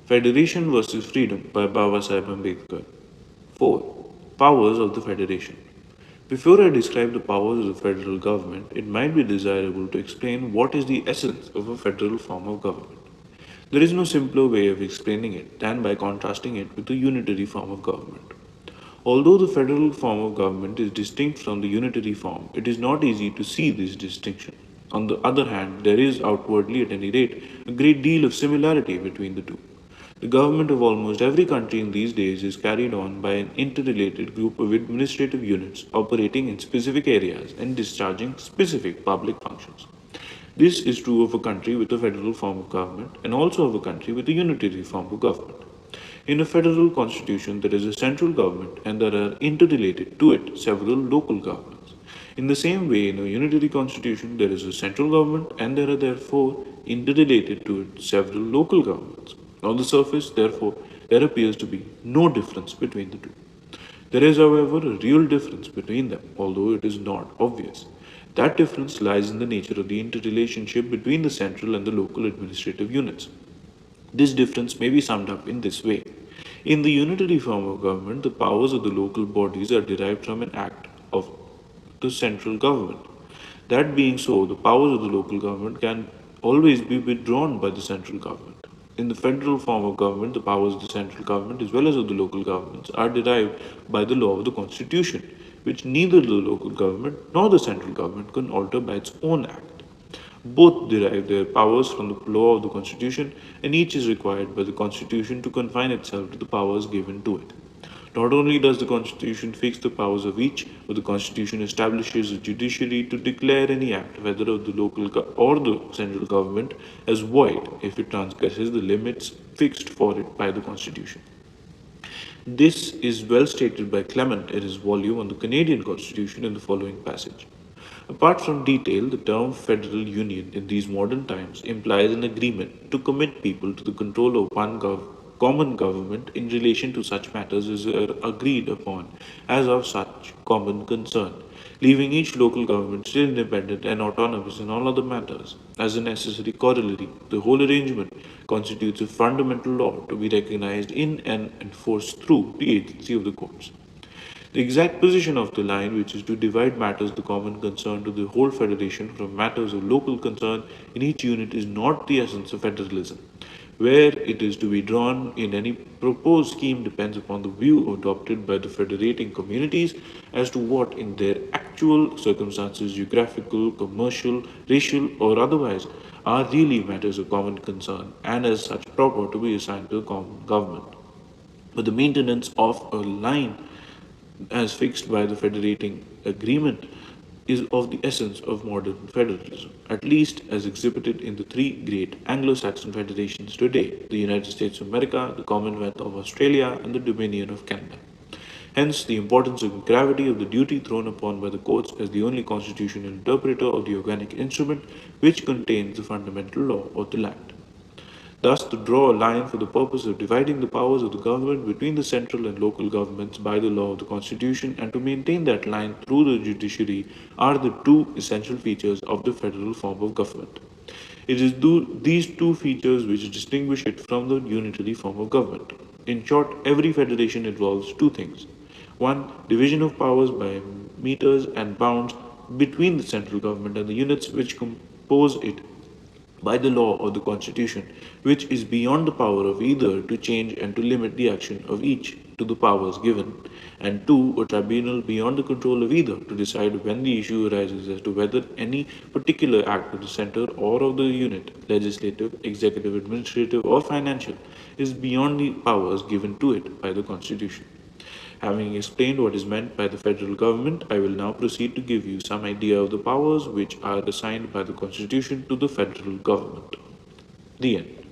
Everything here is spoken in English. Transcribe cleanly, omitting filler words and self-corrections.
Federation versus Freedom by Babasaheb Ambedkar. 4. Powers of the Federation. Before I describe the powers of the federal government, it might be desirable to explain what is the essence of a federal form of government. There is no simpler way of explaining it than by contrasting it with the unitary form of government. Although the federal form of government is distinct from the unitary form, it is not easy to see this distinction. On the other hand, there is outwardly, at any rate, a great deal of similarity between the two. The government of almost every country in these days is carried on by an interrelated group of administrative units operating in specific areas and discharging specific public functions. This is true of a country with a federal form of government and also of a country with a unitary form of government. In a federal constitution, there is a central government and there are interrelated to it several local governments. In the same way, in a unitary constitution, there is a central government and there are therefore interrelated to it several local governments. On the surface, therefore, there appears to be no difference between the two. There is, however, a real difference between them, although it is not obvious. That difference lies in the nature of the interrelationship between the central and the local administrative units. This difference may be summed up in this way. In the unitary form of government, the powers of the local bodies are derived from an act of the central government. That being so, the powers of the local government can always be withdrawn by the central government. In the federal form of government, the powers of the central government as well as of the local governments are derived by the law of the constitution, which neither the local government nor the central government can alter by its own act. Both derive their powers from the law of the Constitution, and each is required by the Constitution to confine itself to the powers given to it. Not only does the Constitution fix the powers of each, but the Constitution establishes a judiciary to declare any act, whether of the local or the central government, as void if it transgresses the limits fixed for it by the Constitution. This is well stated by Clement in his volume on the Canadian Constitution in the following passage. Apart from detail, the term federal union in these modern times implies an agreement to commit people to the control of one common government in relation to such matters as are agreed upon as of such common concern, leaving each local government still independent and autonomous in all other matters. As a necessary corollary, the whole arrangement constitutes a fundamental law to be recognized in and enforced through the agency of the courts. The exact position of the line, which is to divide matters of common concern to the whole federation from matters of local concern in each unit, is not the essence of federalism. Where it is to be drawn in any proposed scheme depends upon the view adopted by the federating communities as to what, in their actual circumstances, geographical, commercial, racial, or otherwise, are really matters of common concern and as such proper to be assigned to a common government. But the maintenance of a line as fixed by the federating agreement is of the essence of modern federalism, at least as exhibited in the three great Anglo-Saxon federations today, the United States of America, the Commonwealth of Australia, and the Dominion of Canada. Hence, the importance and gravity of the duty thrown upon by the courts as the only constitutional interpreter of the organic instrument which contains the fundamental law of the land. Thus, to draw a line for the purpose of dividing the powers of the government between the central and local governments by the law of the Constitution and to maintain that line through the judiciary are the two essential features of the federal form of government. It is these two features which distinguish it from the unitary form of government. In short, every federation involves two things. One, division of powers by meters and bounds between the central government and the units which compose it by the law or the constitution, which is beyond the power of either to change and to limit the action of each to the powers given, and two, a tribunal beyond the control of either to decide when the issue arises as to whether any particular act of the center or of the unit, legislative, executive, administrative, or financial, is beyond the powers given to it by the constitution. Having explained what is meant by the federal government, I will now proceed to give you some idea of the powers which are assigned by the Constitution to the federal government. The end.